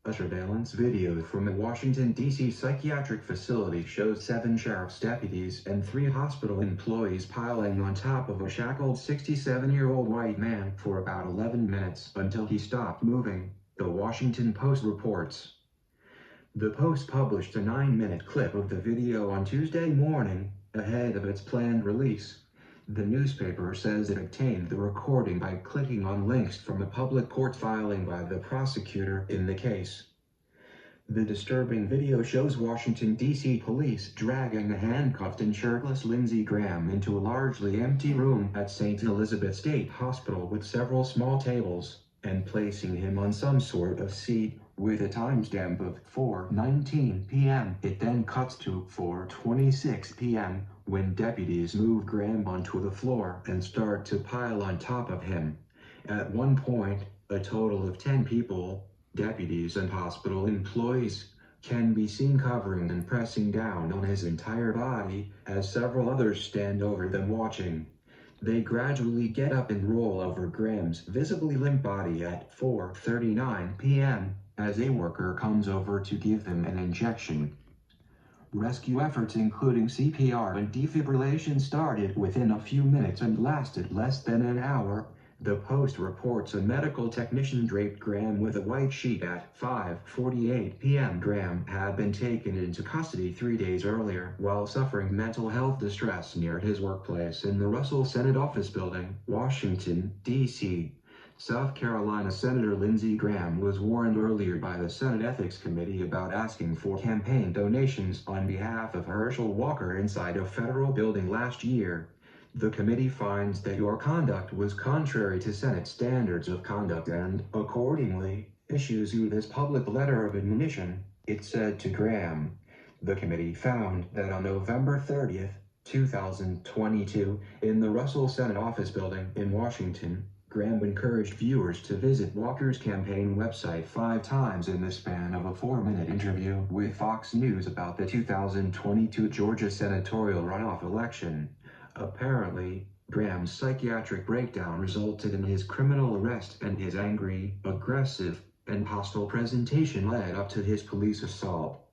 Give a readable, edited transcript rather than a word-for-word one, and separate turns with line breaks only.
A surveillance video from a Washington, D.C. psychiatric facility shows 7 sheriff's deputies and 3 hospital employees piling on top of a shackled 67-year-old white man for about 11 minutes until he stopped moving, the Washington Post reports. The Post published a 9-minute clip of the video on Tuesday morning, ahead of its planned release. The newspaper says it obtained the recording by clicking on links from a public court filing by the prosecutor in the case. The disturbing video shows Washington, D.C. police dragging a handcuffed and shirtless Lindsey Graham into a largely empty room at St. Elizabeth State Hospital with several small tables, and placing him on some sort of seat, with a timestamp of 4:19 p.m. It then cuts to 4:26 p.m., when deputies move Graham onto the floor and start to pile on top of him. At one point, a total of 10 people, deputies and hospital employees, can be seen covering and pressing down on his entire body, as several others stand over them watching. They gradually get up and roll over Graham's visibly limp body at 4:39 p.m., as a worker comes over to give them an injection. Rescue efforts including CPR and defibrillation started within a few minutes and lasted less than an hour. The Post reports a medical technician draped Graham with a white sheet at 5:48 p.m. Graham had been taken into custody 3 days earlier while suffering mental health distress near his workplace in the Russell Senate Office Building, Washington, D.C. South Carolina Senator Lindsey Graham was warned earlier by the Senate Ethics Committee about asking for campaign donations on behalf of Herschel Walker inside a federal building last year. The committee finds that your conduct was contrary to Senate standards of conduct and, accordingly, issues you this public letter of admonition, it said to Graham. The committee found that on November 30th, 2022, in the Russell Senate Office Building in Washington, Graham encouraged viewers to visit Walker's campaign website 5 times in the span of a 4-minute interview with Fox News about the 2022 Georgia senatorial runoff election. Apparently, Graham's psychiatric breakdown resulted in his criminal arrest, and his angry, aggressive, and hostile presentation led up to his police assault.